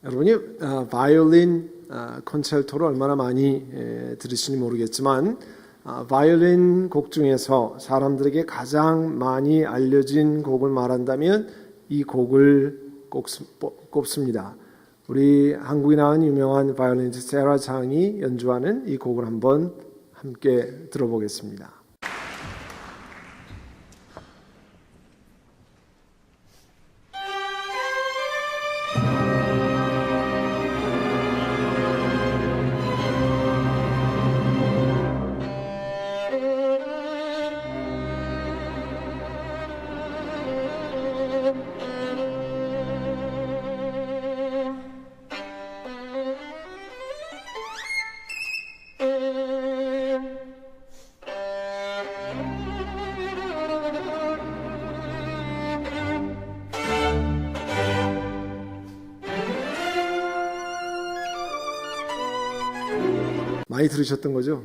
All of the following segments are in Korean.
여러분이 바이올린 콘체르토를 얼마나 많이 들으시는지 모르겠지만 바이올린 곡 중에서 사람들에게 가장 많이 알려진 곡을 말한다면 이 곡을 꼽습니다. 우리 한국에 나온 유명한 바이올리니스트 세라 장이 연주하는 이 곡을 한번 함께 들어보겠습니다. 많이 들으셨던 거죠?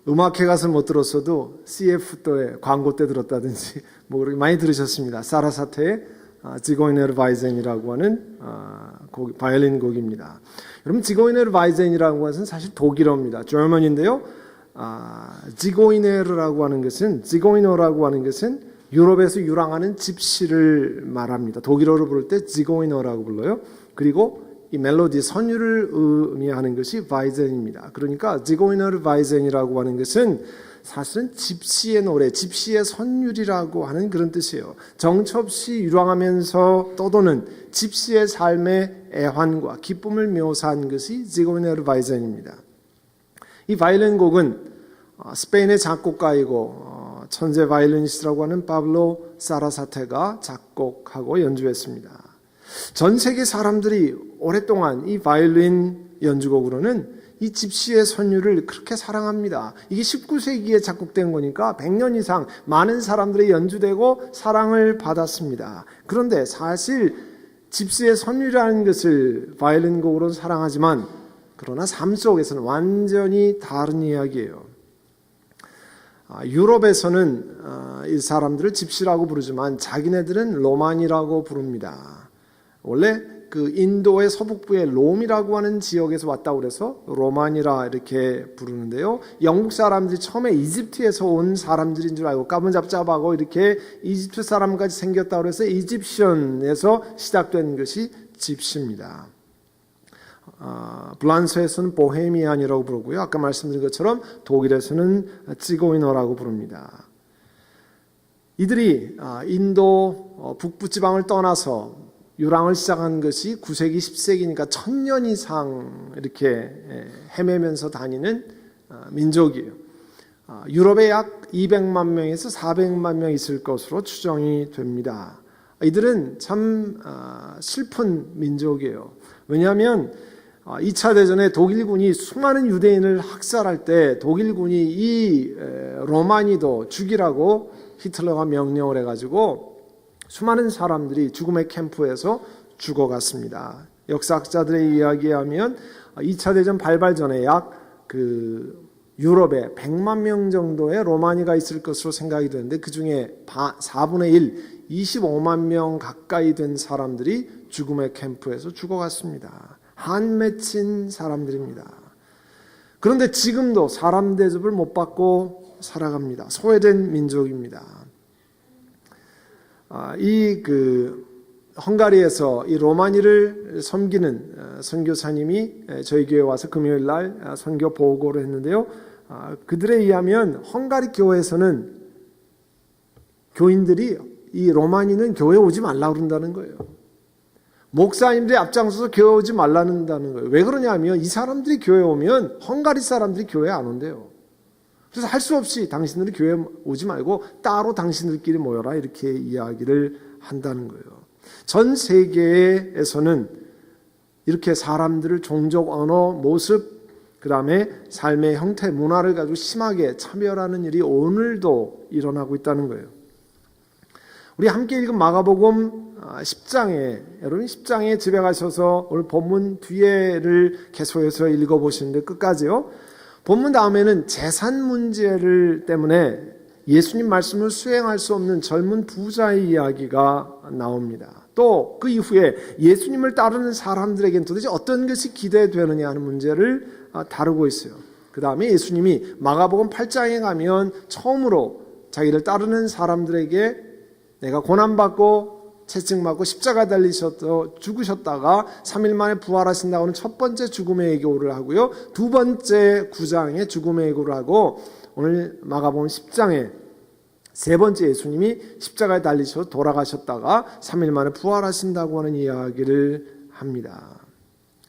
음악회 가서 못 들었어도 CF 때 광고 때 들었다든지 뭐 그렇게 많이 들으셨습니다. 사라사테의 지고이네르 바이젠이라고 하는 바이올린 곡입니다. 여러분 지고이네르 바이젠이라고 하는 것은 사실 독일어입니다. German인데요. 지고이네르라고 하는 것은 지고이너라고 하는 것은 유럽에서 유랑하는 집시를 말합니다. 독일어로 부를 때 지고이너라고 불러요. 그리고 이 멜로디 선율을 의미하는 것이 바이젠입니다. 그러니까 지고이너르 바이젠이라고 하는 것은 사실은 집시의 노래, 집시의 선율이라고 하는 그런 뜻이에요. 정처 없이 유랑하면서 떠도는 집시의 삶의 애환과 기쁨을 묘사한 것이 지고이너르 바이젠입니다. 이 바이올린 곡은 스페인의 작곡가이고 천재 바이올리니스트라고 하는 파블로 사라사테가 작곡하고 연주했습니다. 전 세계 사람들이 오랫동안 이 바이올린 연주곡으로는 이 집시의 선율을 그렇게 사랑합니다. 이게 19세기에 작곡된 거니까 100년 이상 많은 사람들이 연주되고 사랑을 받았습니다. 그런데 사실 집시의 선율이라는 것을 바이올린 곡으로 사랑하지만 그러나 삶 속에서는 완전히 다른 이야기예요. 유럽에서는 이 사람들을 집시라고 부르지만 자기네들은 로만이라고 부릅니다. 원래 그 인도의 서북부의 롬이라고 하는 지역에서 왔다고 그래서 로만이라 이렇게 부르는데요. 영국 사람들이 처음에 이집트에서 온 사람들인 줄 알고 까무잡잡하고 이렇게 이집트 사람까지 생겼다고 그래서 이집션에서 시작된 것이 집시입니다. 프랑스에서는 보헤미안이라고 부르고요. 아까 말씀드린 것처럼 독일에서는 지고이너라고 부릅니다. 이들이 인도 북부 지방을 떠나서 유랑을 시작한 것이 9세기, 10세기니까 1000년 이상 이렇게 헤매면서 다니는 민족이에요. 유럽에 약 200만 명에서 400만 명 있을 것으로 추정이 됩니다. 이들은 참 슬픈 민족이에요. 왜냐하면 2차 대전에 독일군이 수많은 유대인을 학살할 때 독일군이 이 로마니도 죽이라고 히틀러가 명령을 해가지고 수많은 사람들이 죽음의 캠프에서 죽어갔습니다. 역사학자들의 이야기에 하면 2차 대전 발발 전에 약 유럽에 100만 명 정도의 로마니가 있을 것으로 생각이 되는데 그 중에 4분의 1, 25만 명 가까이 된 사람들이 죽음의 캠프에서 죽어갔습니다. 한 맺힌 사람들입니다. 그런데 지금도 사람 대접을 못 받고 살아갑니다. 소외된 민족입니다. 헝가리에서 이 로마니를 섬기는 선교사님이 저희 교회에 와서 금요일 날 선교 보고를 했는데요. 그들에 의하면 헝가리 교회에서는 교인들이 이 로마니는 교회에 오지 말라고 그런다는 거예요. 목사님들이 앞장서서 교회 오지 말라는다는 거예요. 왜 그러냐면 이 사람들이 교회에 오면 헝가리 사람들이 교회에 안 온대요. 그래서 할 수 없이 당신들이 교회에 오지 말고 따로 당신들끼리 모여라 이렇게 이야기를 한다는 거예요. 전 세계에서는 이렇게 사람들을 종족, 언어, 모습, 그 다음에 삶의 형태, 문화를 가지고 심하게 차별하는 일이 오늘도 일어나고 있다는 거예요. 우리 함께 읽은 마가복음 10장에 여러분 10장에 집에 가셔서 오늘 본문 뒤에를 계속해서 읽어보시는데 끝까지요. 본문 다음에는 재산 문제를 때문에 예수님 말씀을 수행할 수 없는 젊은 부자의 이야기가 나옵니다. 또 그 이후에 예수님을 따르는 사람들에게는 도대체 어떤 것이 기대되느냐 하는 문제를 다루고 있어요. 그 다음에 예수님이 마가복음 8장에 가면 처음으로 자기를 따르는 사람들에게 내가 고난받고 채찍맞고 십자가 달리셔서 죽으셨다가 3일 만에 부활하신다고 하는 첫 번째 죽음의 예고를 하고요. 두 번째 9장에 죽음의 예고를 하고 오늘 마가복음 10장에 세 번째 예수님이 십자가에 달리셔서 돌아가셨다가 3일 만에 부활하신다고 하는 이야기를 합니다.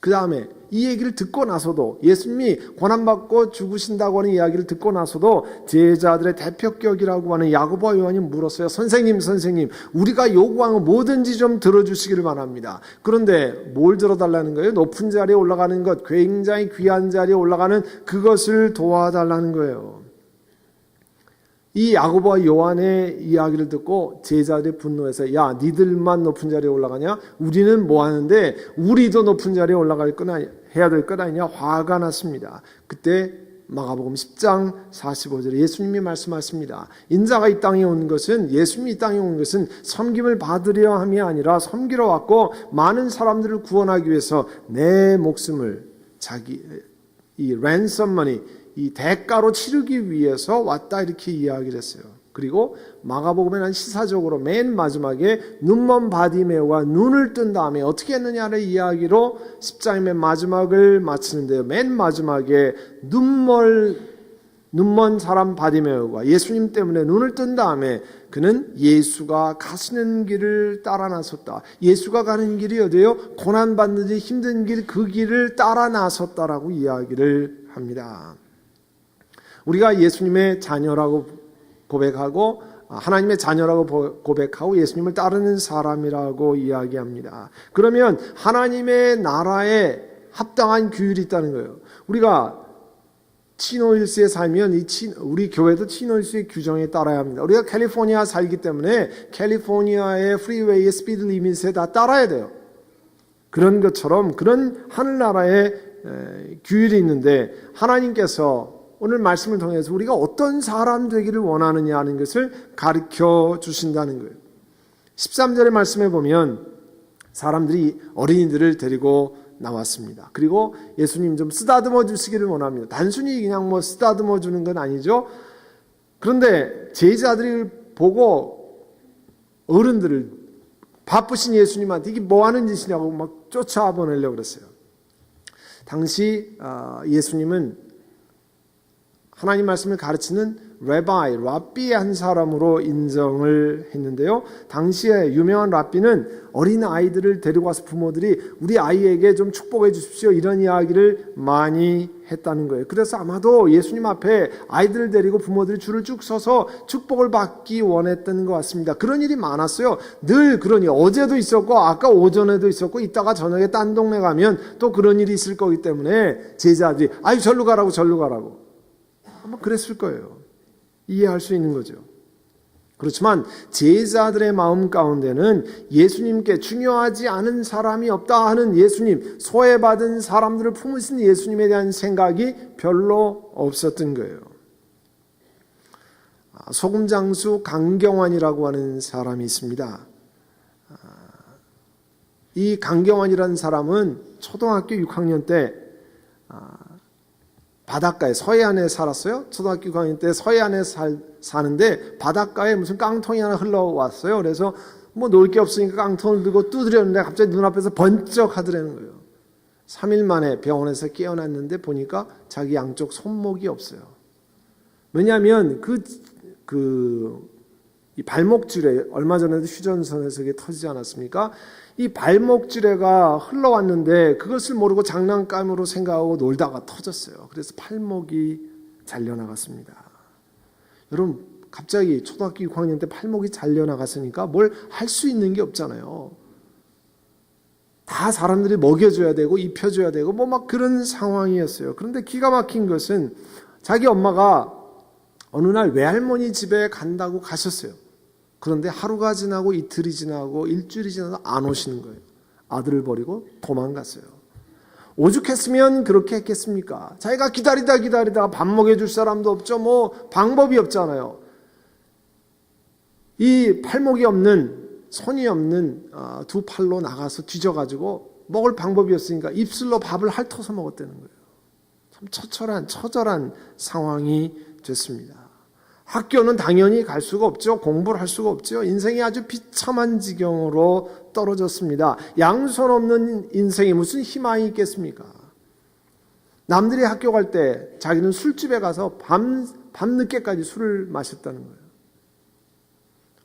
그 다음에 이 얘기를 듣고 나서도 예수님이 고난받고 죽으신다고 하는 이야기를 듣고 나서도 제자들의 대표격이라고 하는 야고보와 요한이 물었어요. 선생님 우리가 요구한 거 뭐든지 좀 들어주시기를 바랍니다. 그런데 뭘 들어달라는 거예요? 높은 자리에 올라가는 것, 굉장히 귀한 자리에 올라가는 그것을 도와달라는 거예요. 이 야고보와 요한의 이야기를 듣고 제자들이 분노해서 야 니들만 높은 자리에 올라가냐? 우리는 뭐 하는데 우리도 높은 자리에 올라갈 거나 해야 될 것 아니냐? 화가 났습니다. 그때 마가복음 10장 45절에 예수님이 말씀하십니다. 인자가 이 땅에 온 것은 예수님이 이 땅에 온 것은 섬김을 받으려 함이 아니라 섬기러 왔고 많은 사람들을 구원하기 위해서 내 목숨을 자기 이 랜섬 머니 이 대가로 치르기 위해서 왔다 이렇게 이야기를 했어요. 그리고 마가복음에는 시사적으로 맨 마지막에 눈먼 바디메오가 눈을 뜬 다음에 어떻게 했느냐를 이야기로 10장의 맨 마지막을 마치는데요. 맨 마지막에 눈먼 사람 바디메오가 예수님 때문에 눈을 뜬 다음에 그는 예수가 가시는 길을 따라 나섰다. 예수가 가는 길이 어디예요? 고난받는 힘든 길, 그 길을 따라 나섰다라고 이야기를 합니다. 우리가 예수님의 자녀라고 고백하고 하나님의 자녀라고 고백하고 예수님을 따르는 사람이라고 이야기합니다. 그러면 하나님의 나라에 합당한 규율이 있다는 거예요. 우리가 치노힐스에 살면 우리 교회도 치노힐스의 규정에 따라야 합니다. 우리가 캘리포니아 살기 때문에 캘리포니아의 프리웨이의 스피드 리밋에 다 따라야 돼요. 그런 것처럼 그런 하늘나라의 규율이 있는데 하나님께서 오늘 말씀을 통해서 우리가 어떤 사람 되기를 원하느냐 하는 것을 가르쳐 주신다는 거예요. 13절의 말씀에 보면 사람들이 어린이들을 데리고 나왔습니다. 그리고 예수님 좀 쓰다듬어 주시기를 원합니다. 단순히 그냥 뭐 쓰다듬어 주는 건 아니죠. 그런데 제자들이 보고 어른들을 바쁘신 예수님한테 이게 뭐 하는 짓이냐고 막 쫓아보내려고 그랬어요. 당시 예수님은 하나님 말씀을 가르치는 랍비의 한 사람으로 인정을 했는데요. 당시에 유명한 랍비는 어린 아이들을 데리고 와서 부모들이 우리 아이에게 좀 축복해 주십시오 이런 이야기를 많이 했다는 거예요. 그래서 아마도 예수님 앞에 아이들을 데리고 부모들이 줄을 쭉 서서 축복을 받기 원했던 것 같습니다. 그런 일이 많았어요. 늘 그러니 어제도 있었고 아까 오전에도 있었고 이따가 저녁에 딴 동네 가면 또 그런 일이 있을 거기 때문에 제자들이 아유 절로 가라고 아마 그랬을 거예요. 이해할 수 있는 거죠. 그렇지만 제자들의 마음 가운데는 예수님께 중요하지 않은 사람이 없다 하는 예수님, 소외받은 사람들을 품으신 예수님에 대한 생각이 별로 없었던 거예요. 소금장수 강경환이라고 하는 사람이 있습니다. 이 강경환이라는 사람은 초등학교 6학년 때 바닷가에 서해안에 살았어요. 초등학교 6학년 때 서해안에 사는데 바닷가에 무슨 깡통이 하나 흘러왔어요. 그래서 뭐 놀 게 없으니까 깡통을 들고 두드렸는데 갑자기 눈앞에서 번쩍 하더라는 거예요. 3일 만에 병원에서 깨어났는데 보니까 자기 양쪽 손목이 없어요. 왜냐하면 이 발목줄에 얼마 전에도 휴전선에서 그게 터지지 않았습니까? 이 발목줄에가 흘러왔는데 그것을 모르고 장난감으로 생각하고 놀다가 터졌어요. 그래서 팔목이 잘려나갔습니다. 여러분 갑자기 초등학교 6학년 때 팔목이 잘려나갔으니까 뭘 할 수 있는 게 없잖아요. 다 사람들이 먹여줘야 되고 입혀줘야 되고 뭐 막 그런 상황이었어요. 그런데 기가 막힌 것은 자기 엄마가 어느 날 외할머니 집에 간다고 가셨어요. 그런데 하루가 지나고 이틀이 지나고 일주일이 지나서 안 오시는 거예요. 아들을 버리고 도망갔어요. 오죽했으면 그렇게 했겠습니까? 자기가 기다리다가 밥 먹여줄 사람도 없죠. 뭐 방법이 없잖아요. 이 팔목이 없는, 손이 없는 두 팔로 나가서 뒤져가지고 먹을 방법이 없으니까 입술로 밥을 핥아서 먹었다는 거예요. 참 처절한 상황이 됐습니다. 학교는 당연히 갈 수가 없죠. 공부를 할 수가 없죠. 인생이 아주 비참한 지경으로 떨어졌습니다. 양손 없는 인생에 무슨 희망이 있겠습니까? 남들이 학교 갈 때 자기는 술집에 가서 밤늦게까지 술을 마셨다는 거예요.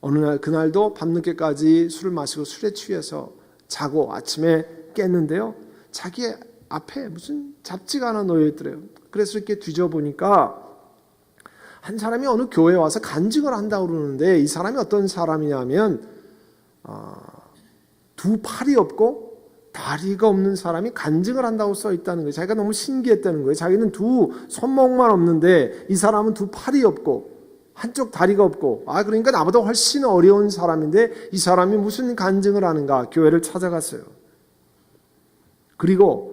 어느 날 그날도 밤늦게까지 술을 마시고 술에 취해서 자고 아침에 깼는데요. 자기 앞에 무슨 잡지가 하나 놓여 있더래요. 그래서 이렇게 뒤져보니까 한 사람이 어느 교회에 와서 간증을 한다고 그러는데, 이 사람이 어떤 사람이냐면 두 팔이 없고 다리가 없는 사람이 간증을 한다고 써 있다는 거예요. 자기가 너무 신기했다는 거예요. 자기는 두 손목만 없는데 이 사람은 두 팔이 없고 한쪽 다리가 없고, 그러니까 나보다 훨씬 어려운 사람인데 이 사람이 무슨 간증을 하는가 교회를 찾아갔어요. 그리고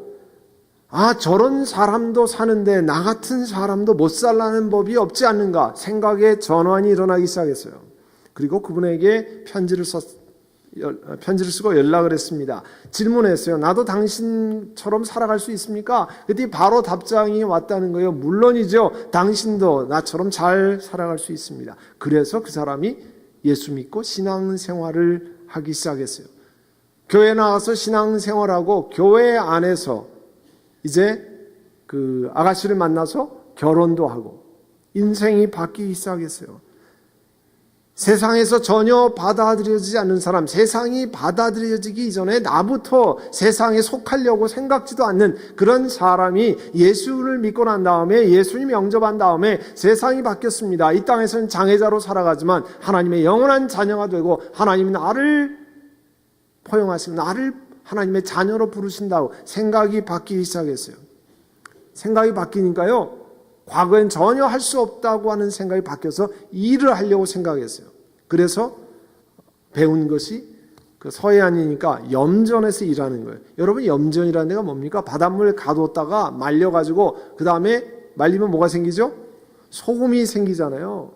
저런 사람도 사는데 나 같은 사람도 못 살라는 법이 없지 않는가 생각에 전환이 일어나기 시작했어요. 그리고 그분에게 편지를 쓰고 연락을 했습니다. 질문했어요. 나도 당신처럼 살아갈 수 있습니까? 그때 바로 답장이 왔다는 거예요. 물론이죠. 당신도 나처럼 잘 살아갈 수 있습니다. 그래서 그 사람이 예수 믿고 신앙생활을 하기 시작했어요. 교회 나가서 신앙생활하고 교회 안에서 이제 그 아가씨를 만나서 결혼도 하고 인생이 바뀌기 시작했어요. 세상에서 전혀 받아들여지지 않는 사람, 세상이 받아들여지기 이전에 나부터 세상에 속하려고 생각지도 않는 그런 사람이 예수를 믿고 난 다음에, 예수님 영접한 다음에 세상이 바뀌었습니다. 이 땅에서는 장애자로 살아가지만 하나님의 영원한 자녀가 되고 하나님이 나를 포용하시고 나를 하나님의 자녀로 부르신다고 생각이 바뀌기 시작했어요. 생각이 바뀌니까요, 과거엔 전혀 할 수 없다고 하는 생각이 바뀌어서 일을 하려고 생각했어요. 그래서 배운 것이 그 서해안이니까 염전에서 일하는 거예요. 여러분, 염전이라는 데가 뭡니까? 바닷물 가뒀다가 말려가지고 그 다음에 말리면 뭐가 생기죠? 소금이 생기잖아요.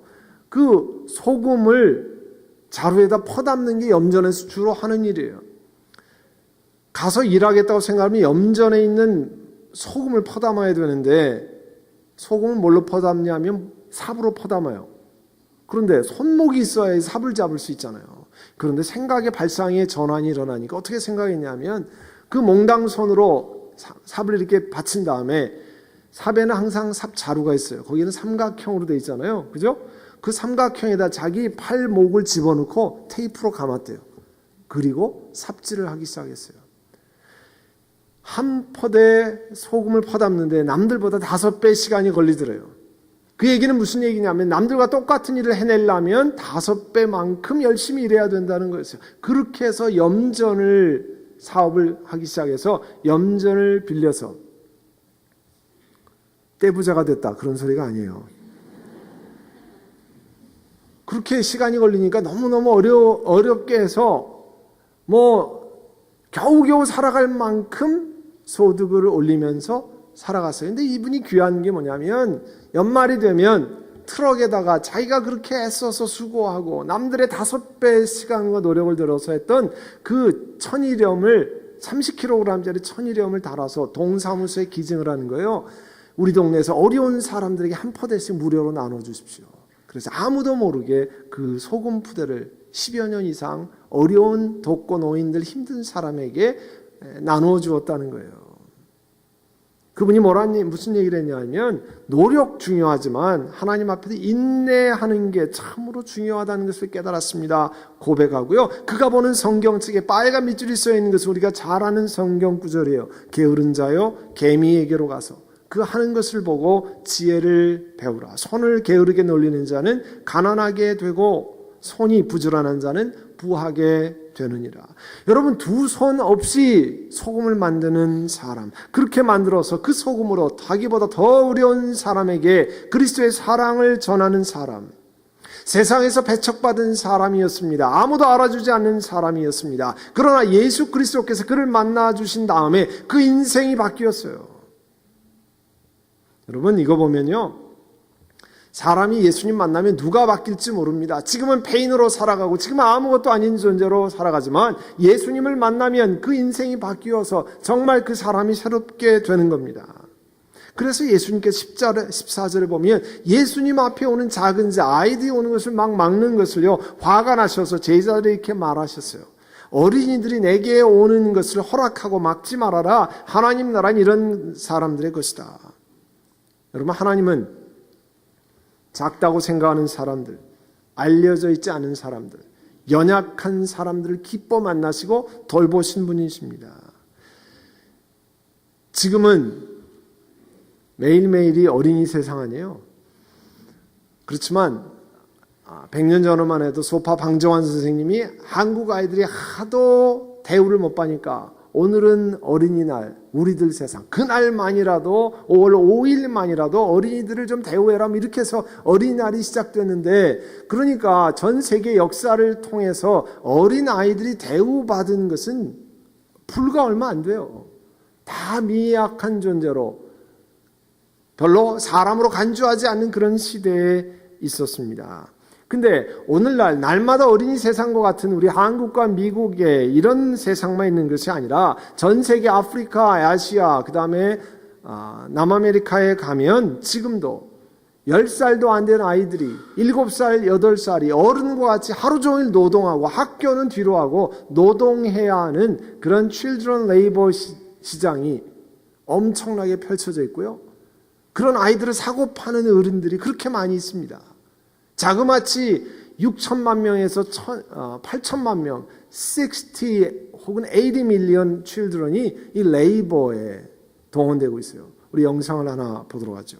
그 소금을 자루에다 퍼담는 게 염전에서 주로 하는 일이에요. 가서 일하겠다고 생각하면 염전에 있는 소금을 퍼담아야 되는데, 소금을 뭘로 퍼담냐면 삽으로 퍼담아요. 그런데 손목이 있어야 삽을 잡을 수 있잖아요. 그런데 생각의 발상의 전환이 일어나니까 어떻게 생각했냐면, 그 몽당손으로 삽을 이렇게 받친 다음에, 삽에는 항상 삽 자루가 있어요. 거기는 삼각형으로 되어 있잖아요. 그죠? 그 삼각형에다 자기 팔목을 집어넣고 테이프로 감았대요. 그리고 삽질을 하기 시작했어요. 한 퍼대 소금을 퍼담는데 남들보다 5배 시간이 걸리더래요. 그 얘기는 무슨 얘기냐면, 남들과 똑같은 일을 해내려면 5배만큼 열심히 일해야 된다는 거였어요. 그렇게 해서 사업을 하기 시작해서 염전을 빌려서 떼부자가 됐다, 그런 소리가 아니에요. 그렇게 시간이 걸리니까 너무너무 어렵게 해서 겨우겨우 살아갈 만큼 소득을 올리면서 살아갔어요. 근데 이분이 귀한 게 뭐냐면, 연말이 되면 트럭에다가 자기가 그렇게 애써서 수고하고 남들의 5배 시간과 노력을 들어서 했던 그 천일염을, 30kg짜리 천일염을 달아서 동사무소에 기증을 하는 거예요. 우리 동네에서 어려운 사람들에게 한 포대씩 무료로 나눠주십시오. 그래서 아무도 모르게 그 소금 푸대를 10여 년 이상 어려운 독거 노인들, 힘든 사람에게 나누어 주었다는 거예요. 그분이 무슨 얘기를 했냐면, 노력 중요하지만 하나님 앞에서 인내하는 게 참으로 중요하다는 것을 깨달았습니다, 고백하고요. 그가 보는 성경책에 빨간 밑줄이 써 있는 것은 우리가 잘 아는 성경 구절이에요. 게으른 자여 개미에게로 가서 그 하는 것을 보고 지혜를 배우라. 손을 게으르게 놀리는 자는 가난하게 되고 손이 부지런한 자는 부하게 되느니라. 여러분, 두 손 없이 소금을 만드는 사람, 그렇게 만들어서 그 소금으로 자기보다 더 어려운 사람에게 그리스도의 사랑을 전하는 사람, 세상에서 배척받은 사람이었습니다. 아무도 알아주지 않는 사람이었습니다. 그러나 예수 그리스도께서 그를 만나주신 다음에 그 인생이 바뀌었어요. 여러분, 이거 보면요, 사람이 예수님 만나면 누가 바뀔지 모릅니다. 지금은 페인으로 살아가고 지금은 아무것도 아닌 존재로 살아가지만 예수님을 만나면 그 인생이 바뀌어서 정말 그 사람이 새롭게 되는 겁니다. 그래서 예수님께서 14절에 보면 예수님 앞에 오는 작은 자, 아이들이 오는 것을 막 막는 것을요, 화가 나셔서 제자들이 이렇게 말하셨어요. 어린이들이 내게 오는 것을 허락하고 막지 말아라. 하나님 나라는 이런 사람들의 것이다. 여러분, 하나님은 작다고 생각하는 사람들, 알려져 있지 않은 사람들, 연약한 사람들을 기뻐 만나시고 돌보신 분이십니다. 지금은 매일매일이 어린이 세상 아니에요. 그렇지만 100년 전만 해도 소파 방정환 선생님이 한국 아이들이 하도 대우를 못 받으니까 오늘은 어린이날, 우리들 세상, 그날만이라도 5월 5일만이라도 어린이들을 좀 대우해라, 이렇게 해서 어린이날이 시작됐는데, 그러니까 전 세계 역사를 통해서 어린아이들이 대우받은 것은 불과 얼마 안 돼요. 다 미약한 존재로 별로 사람으로 간주하지 않는 그런 시대에 있었습니다. 근데 오늘날 날마다 어린이 세상과 같은 우리 한국과 미국의 이런 세상만 있는 것이 아니라 전 세계 아프리카, 아시아, 그 다음에 남아메리카에 가면 지금도 10살도 안 된 아이들이 7살, 8살이 어른과 같이 하루 종일 노동하고 학교는 뒤로 하고 노동해야 하는 그런 children labor 시장이 엄청나게 펼쳐져 있고요. 그런 아이들을 사고 파는 어른들이 그렇게 많이 있습니다. 자그마치 6천만 명에서 8천만 명, 60 혹은 80 밀리언 children이 이 레이버에 동원되고 있어요. 우리 영상을 하나 보도록 하죠.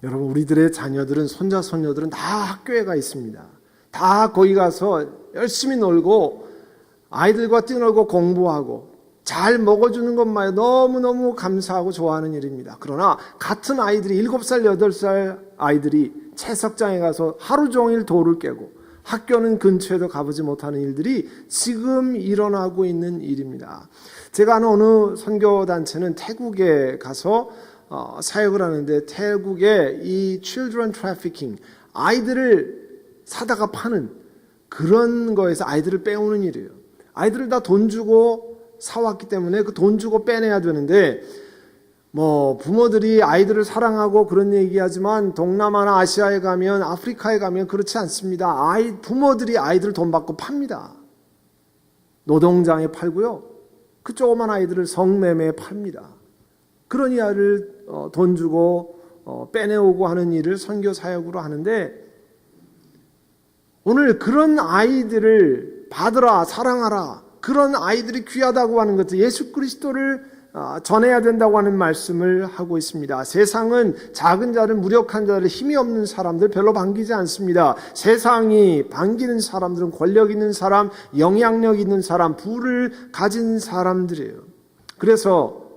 여러분, 우리들의 자녀들은, 손자, 손녀들은 다 학교에 가 있습니다. 다 거기 가서 열심히 놀고 아이들과 뛰놀고 공부하고 잘 먹어주는 것만 너무너무 감사하고 좋아하는 일입니다. 그러나 같은 아이들이 7살, 8살 아이들이 채석장에 가서 하루 종일 돌을 깨고 학교는 근처에도 가보지 못하는 일들이 지금 일어나고 있는 일입니다. 제가 아는 어느 선교단체는 태국에 가서 사역을 하는데, 태국의 이 children trafficking, 아이들을 사다가 파는 그런 거에서 아이들을 빼오는 일이에요. 아이들을 다 돈 주고 사왔기 때문에 그 돈 주고 빼내야 되는데, 부모들이 아이들을 사랑하고 그런 얘기하지만 동남아나 아시아에 가면, 아프리카에 가면 그렇지 않습니다. 부모들이 아이들 돈 받고 팝니다. 노동장에 팔고요. 그 조그만 아이들을 성매매에 팝니다. 그런 아이를 돈 주고 빼내오고 하는 일을 선교 사역으로 하는데, 오늘 그런 아이들을 받으라, 사랑하라, 그런 아이들이 귀하다고 하는 것들, 예수 그리스도를 전해야 된다고 하는 말씀을 하고 있습니다. 세상은 작은 자를, 무력한 자를, 힘이 없는 사람들 별로 반기지 않습니다. 세상이 반기는 사람들은 권력 있는 사람, 영향력 있는 사람, 부를 가진 사람들이에요. 그래서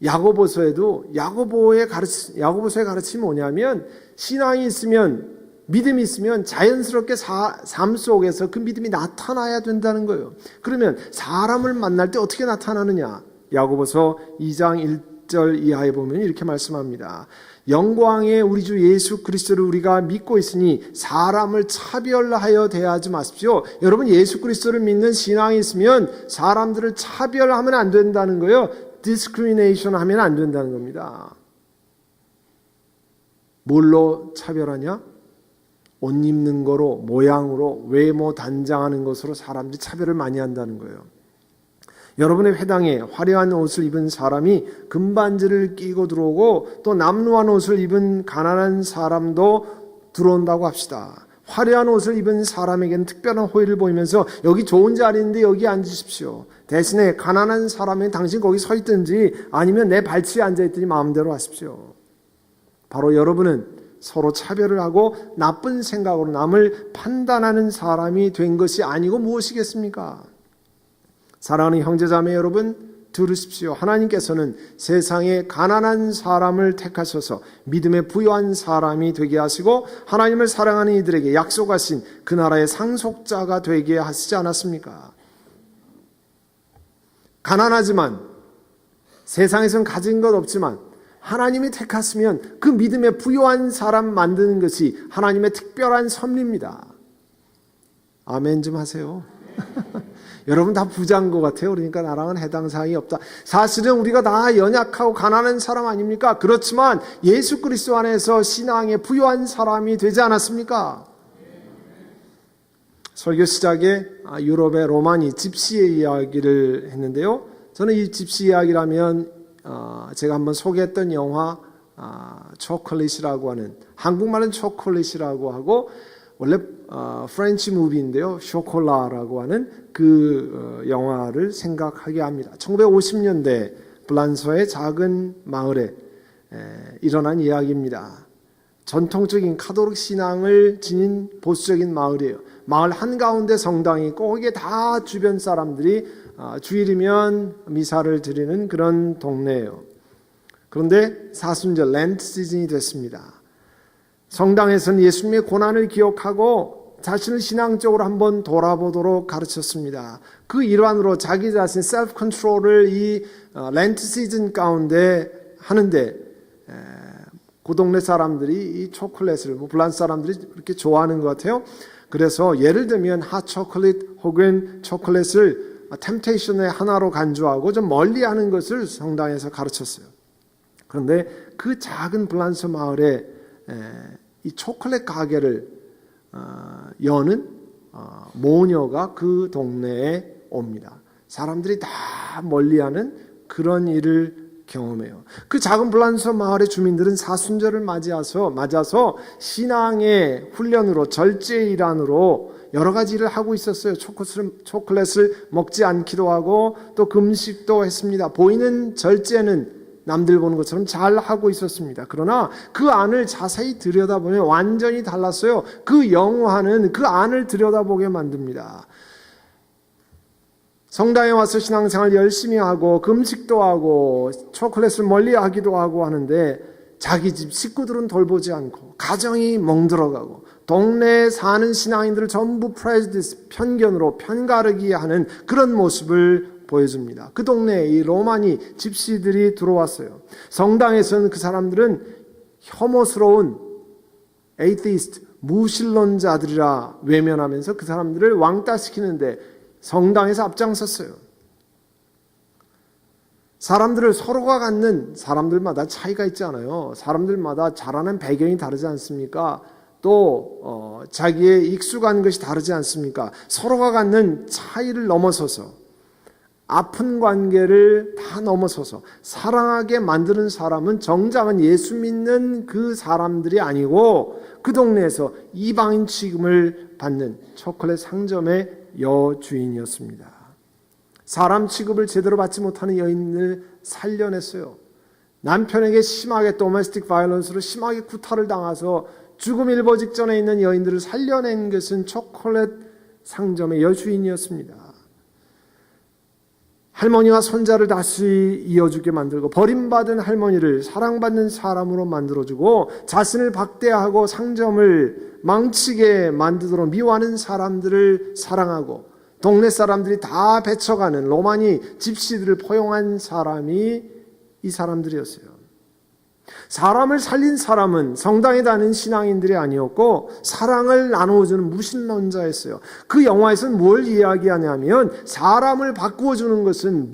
야고보서에도 야고보의 가르침이 뭐냐면, 신앙이 있으면, 믿음이 있으면 자연스럽게 삶 속에서 그 믿음이 나타나야 된다는 거예요. 그러면 사람을 만날 때 어떻게 나타나느냐? 야고보서 2장 6절 이하에 보면 이렇게 말씀합니다. 영광의 우리 주 예수 그리스도를 우리가 믿고 있으니 사람을 차별하여 대하지 마십시오. 여러분, 예수 그리스도를 믿는 신앙이 있으면 사람들을 차별하면 안 된다는 거예요. discrimination 하면 안 된다는 겁니다. 뭘로 차별하냐? 옷 입는 거로, 모양으로, 외모 단장하는 것으로 사람들이 차별을 많이 한다는 거예요. 여러분의 회당에 화려한 옷을 입은 사람이 금반지를 끼고 들어오고 또 남루한 옷을 입은 가난한 사람도 들어온다고 합시다. 화려한 옷을 입은 사람에게는 특별한 호의를 보이면서 여기 좋은 자리인데 여기 앉으십시오. 대신에 가난한 사람은 당신 거기 서 있든지 아니면 내 발치에 앉아있든지 마음대로 하십시오. 바로 여러분은 서로 차별을 하고 나쁜 생각으로 남을 판단하는 사람이 된 것이 아니고 무엇이겠습니까? 사랑하는 형제자매 여러분, 들으십시오. 하나님께서는 세상에 가난한 사람을 택하셔서 믿음에 부유한 사람이 되게 하시고 하나님을 사랑하는 이들에게 약속하신 그 나라의 상속자가 되게 하시지 않았습니까? 가난하지만 세상에선 가진 것 없지만 하나님이 택하시면 그 믿음에 부유한 사람 만드는 것이 하나님의 특별한 섭리입니다. 아멘 좀 하세요. 여러분 다 부자인 것 같아요. 그러니까 나랑은 해당 사항이 없다. 사실은 우리가 다 연약하고 가난한 사람 아닙니까? 그렇지만 예수 그리스도 안에서 신앙에 부유한 사람이 되지 않았습니까? 설교 시작에 유럽의 로마니 집시의 이야기를 했는데요. 저는 이 집시 이야기라면 제가 한번 소개했던 영화 초콜릿이라고 하는, 한국말은 초콜릿이라고 하고 원래 프렌치 무비인데요. 쇼콜라라고 하는 그 영화를 생각하게 합니다. 1950년대 블란서의 작은 마을에 일어난 이야기입니다. 전통적인 카톨릭 신앙을 지닌 보수적인 마을이에요. 마을 한가운데 성당이 있고 거기에 다 주변 사람들이 주일이면 미사를 드리는 그런 동네예요. 그런데 사순절 렌트 시즌이 됐습니다. 성당에서는 예수님의 고난을 기억하고 자신을 신앙적으로 한번 돌아보도록 가르쳤습니다. 그 일환으로 자기 자신 셀프 컨트롤을 이 렌트 시즌 가운데 하는데 그 동네 사람들이 이 초콜릿을 블란스 사람들이 그렇게 좋아하는 것 같아요. 그래서 예를 들면 핫 초콜릿 혹은 초콜릿을 템테이션의 하나로 간주하고 좀 멀리하는 것을 성당에서 가르쳤어요. 그런데 그 작은 블란스 마을에 이 초콜릿 가게를 여는 모녀가 그 동네에 옵니다. 사람들이 다 멀리하는 그런 일을 경험해요. 그 작은 블란서 마을의 주민들은 사순절을 맞아서 신앙의 훈련으로 절제 일환으로 여러 가지 일을 하고 있었어요. 초콜릿을 먹지 않기도 하고 또 금식도 했습니다. 보이는 절제는 남들 보는 것처럼 잘 하고 있었습니다. 그러나 그 안을 자세히 들여다보면 완전히 달랐어요. 그 영화는 그 안을 들여다보게 만듭니다. 성당에 와서 신앙생활 열심히 하고 금식도 하고 초콜릿을 멀리하기도 하고 하는데 자기 집 식구들은 돌보지 않고 가정이 멍들어가고 동네에 사는 신앙인들을 전부 프레주디스, 편견으로 편가르기 하는 그런 모습을 보여줍니다. 그 동네에 이 로마니 집시들이 들어왔어요. 성당에서는 그 사람들은 혐오스러운 에이티스트, 무신론자들이라 외면하면서 그 사람들을 왕따시키는데 성당에서 앞장섰어요. 사람들을 서로가 갖는, 사람들마다 차이가 있잖아요. 사람들마다 자라는 배경이 다르지 않습니까? 또 자기의 익숙한 것이 다르지 않습니까? 서로가 갖는 차이를 넘어서서 아픈 관계를 다 넘어서서 사랑하게 만드는 사람은 정작은 예수 믿는 그 사람들이 아니고 그 동네에서 이방인 취급을 받는 초콜릿 상점의 여주인이었습니다. 사람 취급을 제대로 받지 못하는 여인을 살려냈어요. 남편에게 심하게 도메스틱 바이올런스로 심하게 구타를 당해서 죽음 일보 직전에 있는 여인들을 살려낸 것은 초콜릿 상점의 여주인이었습니다. 할머니와 손자를 다시 이어주게 만들고 버림받은 할머니를 사랑받는 사람으로 만들어주고 자신을 박대하고 상점을 망치게 만들도록 미워하는 사람들을 사랑하고 동네 사람들이 다 배쳐가는 로마니 집시들을 포용한 사람이 이 사람들이었어요. 사람을 살린 사람은 성당에 다니는 신앙인들이 아니었고 사랑을 나누어주는 무신론자였어요. 그 영화에서는 뭘 이야기하냐면 사람을 바꾸어주는 것은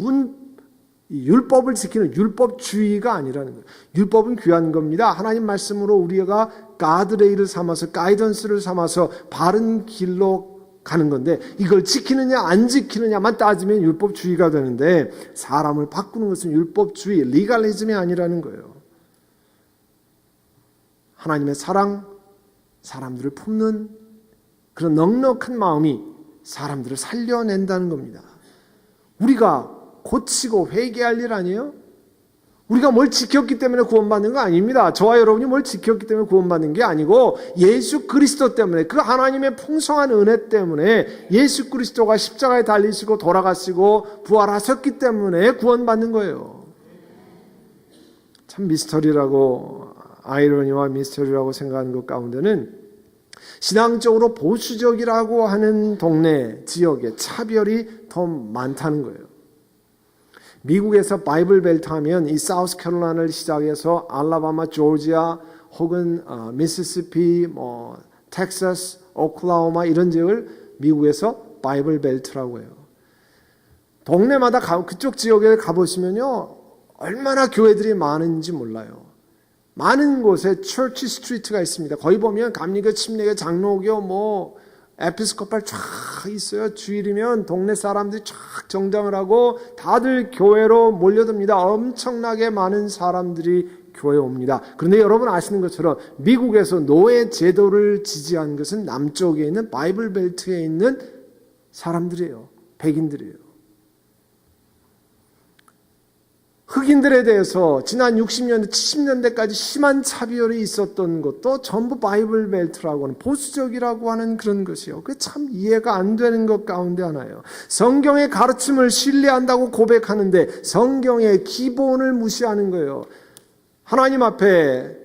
율법을 지키는 율법주의가 아니라는 거예요. 율법은 귀한 겁니다. 하나님 말씀으로 우리가 가드레일을 삼아서 가이던스를 삼아서 바른 길로 가는 건데 이걸 지키느냐 안 지키느냐만 따지면 율법주의가 되는데 사람을 바꾸는 것은 율법주의, 리갈리즘이 아니라는 거예요. 하나님의 사랑, 사람들을 품는 그런 넉넉한 마음이 사람들을 살려낸다는 겁니다. 우리가 고치고 회개할 일 아니에요? 우리가 뭘 지켰기 때문에 구원받는 거 아닙니다. 저와 여러분이 뭘 지켰기 때문에 구원받는 게 아니고 예수 그리스도 때문에 그 하나님의 풍성한 은혜 때문에 예수 그리스도가 십자가에 달리시고 돌아가시고 부활하셨기 때문에 구원받는 거예요. 참 미스터리라고 아이러니와 미스터리라고 생각하는 것 가운데는 신앙적으로 보수적이라고 하는 동네 지역에 차별이 더 많다는 거예요. 미국에서 바이블 벨트 하면 이 사우스캐롤라이나를 시작해서 알라바마, 조지아 혹은 미시시피, 텍사스, 오클라호마 이런 지역을 미국에서 바이블 벨트라고 해요. 동네마다 그쪽 지역에 가보시면요 얼마나 교회들이 많은지 몰라요. 많은 곳에 처치 스트리트가 있습니다. 거기 보면 감리교, 침례교, 장로교, 에피스코팔 쫙 있어요. 주일이면 동네 사람들이 쫙 정장을 하고 다들 교회로 몰려듭니다. 엄청나게 많은 사람들이 교회에 옵니다. 그런데 여러분 아시는 것처럼 미국에서 노예 제도를 지지한 것은 남쪽에 있는 바이블 벨트에 있는 사람들이에요. 백인들이에요. 흑인들에 대해서 지난 60년대, 70년대까지 심한 차별이 있었던 것도 전부 바이블 벨트라고 하는 보수적이라고 하는 그런 것이요. 그게 참 이해가 안 되는 것 가운데 하나예요. 성경의 가르침을 신뢰한다고 고백하는데 성경의 기본을 무시하는 거예요. 하나님 앞에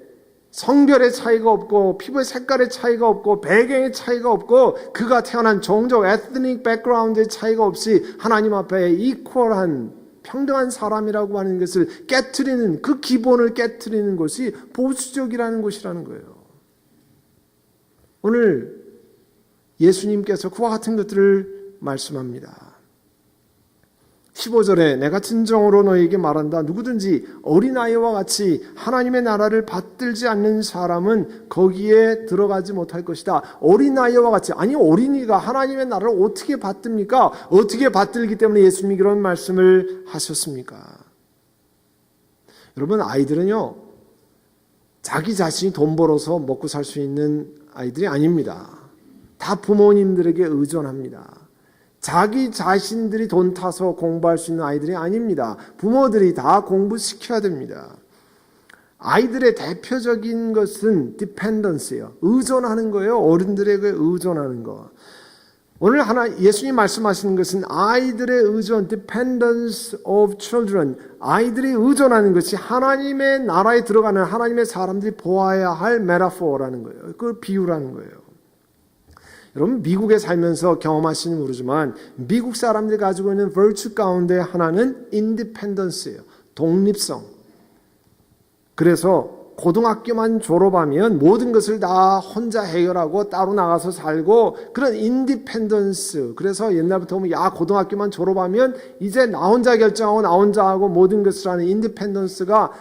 성별의 차이가 없고 피부의 색깔의 차이가 없고 배경의 차이가 없고 그가 태어난 종족, 에스닉 백그라운드의 차이가 없이 하나님 앞에 이퀄한 평등한 사람이라고 하는 것을 깨트리는 그 기본을 깨트리는 것이 보수적이라는 것이라는 거예요. 오늘 예수님께서 그와 같은 것들을 말씀합니다. 15절에 내가 진정으로 너희에게 말한다. 누구든지 어린아이와 같이 하나님의 나라를 받들지 않는 사람은 거기에 들어가지 못할 것이다. 어린아이와 같이. 아니 어린이가 하나님의 나라를 어떻게 받듭니까? 어떻게 받들기 때문에 예수님이 그런 말씀을 하셨습니까? 여러분 아이들은요 자기 자신이 돈 벌어서 먹고 살 수 있는 아이들이 아닙니다. 다 부모님들에게 의존합니다. 자기 자신들이 돈 타서 공부할 수 있는 아이들이 아닙니다. 부모들이 다 공부시켜야 됩니다. 아이들의 대표적인 것은 디펜던스예요. 의존하는 거예요. 어른들에게 의존하는 거. 오늘 예수님 말씀하시는 것은 아이들의 의존, dependence of children. 아이들이 의존하는 것이 하나님의 나라에 들어가는 하나님의 사람들이 보아야 할 메타포라는 거예요. 그걸 비유라는 거예요. 여러분 미국에 살면서 경험하시는지 모르지만 미국 사람들이 가지고 있는 virtue 가운데 하나는 independence예요. 독립성. 그래서 고등학교만 졸업하면 모든 것을 다 혼자 해결하고 따로 나가서 살고 그런 independence. 그래서 옛날부터 보면 고등학교만 졸업하면 이제 나 혼자 결정하고 나 혼자 하고 모든 것을 하는 independence가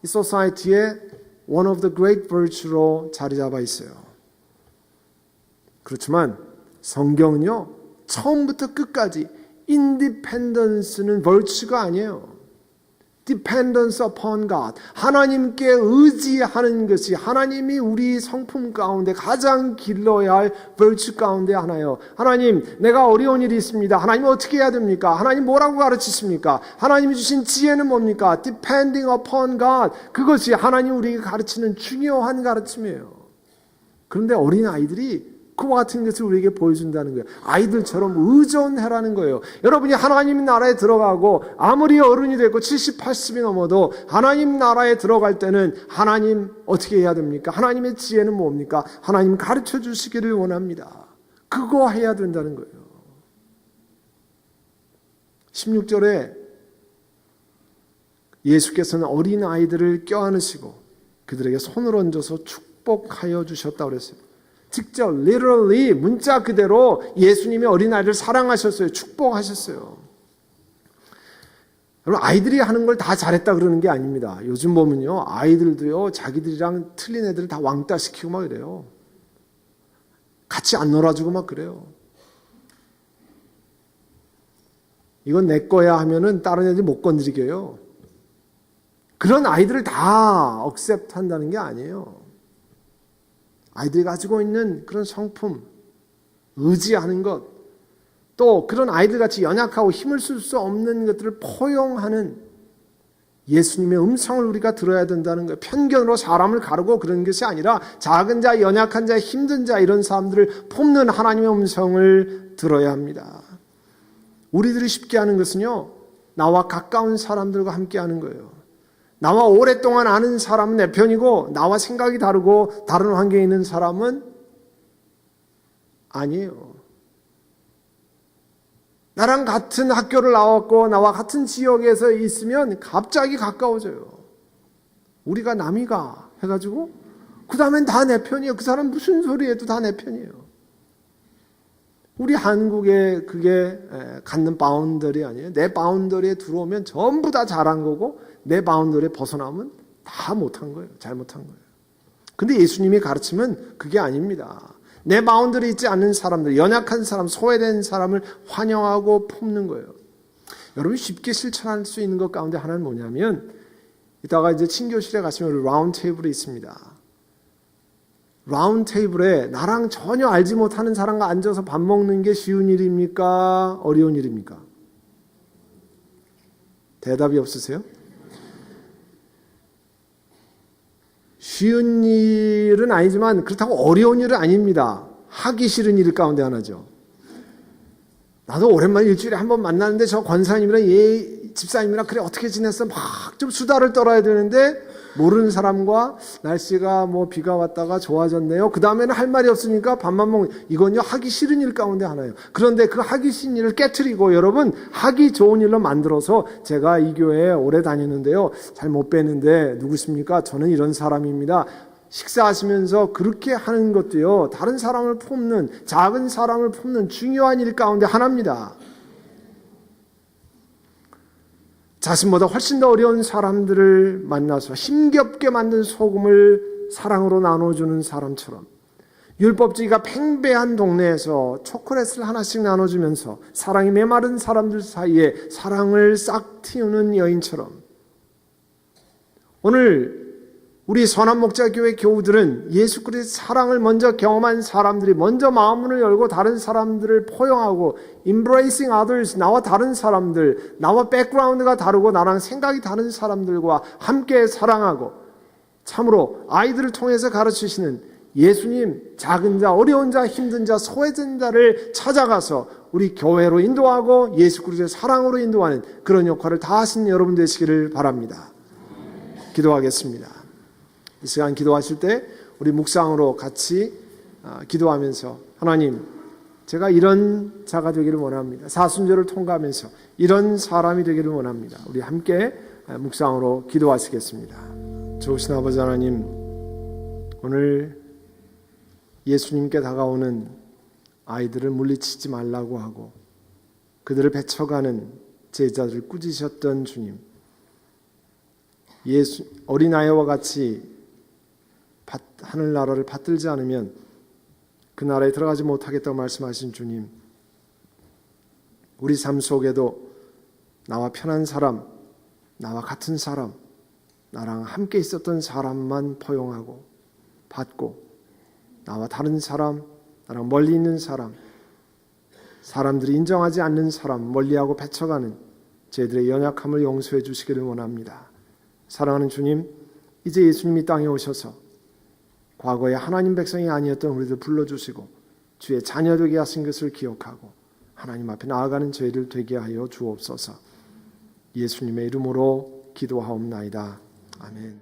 이 society의 one of the great virtue로 자리 잡아 있어요. 그렇지만 성경은요 처음부터 끝까지 independence는 virtue가 아니에요. dependence upon God. 하나님께 의지하는 것이 하나님이 우리 성품 가운데 가장 길러야 할 virtue 가운데 하나예요. 하나님 내가 어려운 일이 있습니다. 하나님 어떻게 해야 됩니까? 하나님 뭐라고 가르치십니까? 하나님이 주신 지혜는 뭡니까? depending upon God. 그것이 하나님 우리에게 가르치는 중요한 가르침이에요. 그런데 어린 아이들이 그와 같은 것을 우리에게 보여준다는 거예요. 아이들처럼 의존해라는 거예요. 여러분이 하나님 나라에 들어가고 아무리 어른이 되고 70, 80이 넘어도 하나님 나라에 들어갈 때는 하나님 어떻게 해야 됩니까? 하나님의 지혜는 뭡니까? 하나님 가르쳐 주시기를 원합니다. 그거 해야 된다는 거예요. 16절에 예수께서는 어린 아이들을 껴안으시고 그들에게 손을 얹어서 축복하여 주셨다고 그랬어요. 직접 literally 문자 그대로 예수님이 어린아이를 사랑하셨어요. 축복하셨어요. 여러분, 아이들이 하는 걸 다 잘했다 그러는 게 아닙니다. 요즘 보면요, 아이들도요, 자기들이랑 틀린 애들 다 왕따 시키고 막 이래요. 같이 안 놀아주고 막 그래요. 이건 내 거야 하면은 다른 애들이 못 건드리게 해요. 그런 아이들을 다 억셉트 한다는 게 아니에요. 아이들이 가지고 있는 그런 성품, 의지하는 것, 또 그런 아이들같이 연약하고 힘을 쓸 수 없는 것들을 포용하는 예수님의 음성을 우리가 들어야 된다는 거예요. 편견으로 사람을 가르고 그런 것이 아니라 작은 자, 연약한 자, 힘든 자 이런 사람들을 품는 하나님의 음성을 들어야 합니다. 우리들이 쉽게 하는 것은요, 나와 가까운 사람들과 함께 하는 거예요. 나와 오랫동안 아는 사람은 내 편이고 나와 생각이 다르고 다른 환경에 있는 사람은 아니에요. 나랑 같은 학교를 나왔고 나와 같은 지역에서 있으면 갑자기 가까워져요. 우리가 남이가 해가지고 그 다음엔 다 내 편이에요. 그 사람 무슨 소리 해도 다 내 편이에요. 우리 한국에 그게 갖는 바운더리 아니에요. 내 바운더리에 들어오면 전부 다 잘한 거고 내 바운더리에 벗어나면 다 못한 거예요. 잘못한 거예요. 근데 예수님이 가르치면 그게 아닙니다. 내 바운더리에 있지 않는 사람들, 연약한 사람, 소외된 사람을 환영하고 품는 거예요. 여러분 쉽게 실천할 수 있는 것 가운데 하나는 뭐냐면 이따가 이제 친교실에 가시면 라운드 테이블이 있습니다. 라운드 테이블에 나랑 전혀 알지 못하는 사람과 앉아서 밥 먹는 게 쉬운 일입니까? 어려운 일입니까? 대답이 없으세요? 쉬운 일은 아니지만 그렇다고 어려운 일은 아닙니다. 하기 싫은 일 가운데 하나죠. 나도 오랜만에 일주일에 한 번 만나는데 저 권사님이랑 집사님이랑 그래 어떻게 지냈어? 막 좀 수다를 떨어야 되는데 모르는 사람과 날씨가 뭐 비가 왔다가 좋아졌네요. 그 다음에는 할 말이 없으니까 밥만 먹는 이건요 하기 싫은 일 가운데 하나예요. 그런데 그 하기 싫은 일을 깨트리고 여러분 하기 좋은 일로 만들어서 제가 이 교회에 오래 다니는데요. 잘 못 뵀는데 누구십니까? 저는 이런 사람입니다. 식사하시면서 그렇게 하는 것도요. 다른 사람을 품는 작은 사람을 품는 중요한 일 가운데 하나입니다. 자신보다 훨씬 더 어려운 사람들을 만나서 힘겹게 만든 소금을 사랑으로 나눠주는 사람처럼 율법주의가 팽배한 동네에서 초콜릿을 하나씩 나눠주면서 사랑이 메마른 사람들 사이에 사랑을 싹 틔우는 여인처럼 오늘 우리 선한목자교회 교우들은 예수 그리스도의 사랑을 먼저 경험한 사람들이 먼저 마음문을 열고 다른 사람들을 포용하고 embracing others, 나와 다른 사람들, 나와 백그라운드가 다르고 나랑 생각이 다른 사람들과 함께 사랑하고 참으로 아이들을 통해서 가르치시는 예수님 작은 자, 어려운 자, 힘든 자, 소외된 자를 찾아가서 우리 교회로 인도하고 예수 그리스도의 사랑으로 인도하는 그런 역할을 다 하신 여러분 되시기를 바랍니다. 기도하겠습니다. 이 시간 기도하실 때 우리 묵상으로 같이 기도하면서 하나님 제가 이런 자가 되기를 원합니다. 사순절을 통과하면서 이런 사람이 되기를 원합니다. 우리 함께 묵상으로 기도하시겠습니다. 좋으신 아버지 하나님 오늘 예수님께 다가오는 아이들을 물리치지 말라고 하고 그들을 배쳐가는 제자들을 꾸짖으셨던 주님 어린아이와 같이 하늘나라를 받들지 않으면 그 나라에 들어가지 못하겠다고 말씀하신 주님 우리 삶 속에도 나와 편한 사람, 나와 같은 사람, 나랑 함께 있었던 사람만 포용하고 받고 나와 다른 사람, 나랑 멀리 있는 사람, 사람들이 인정하지 않는 사람 멀리하고 배쳐가는 저희들의 연약함을 용서해 주시기를 원합니다. 사랑하는 주님, 이제 예수님이 땅에 오셔서 과거에 하나님 백성이 아니었던 우리들 불러주시고 주의 자녀 되게 하신 것을 기억하고 하나님 앞에 나아가는 저희들 되게 하여 주옵소서. 예수님의 이름으로 기도하옵나이다. 아멘.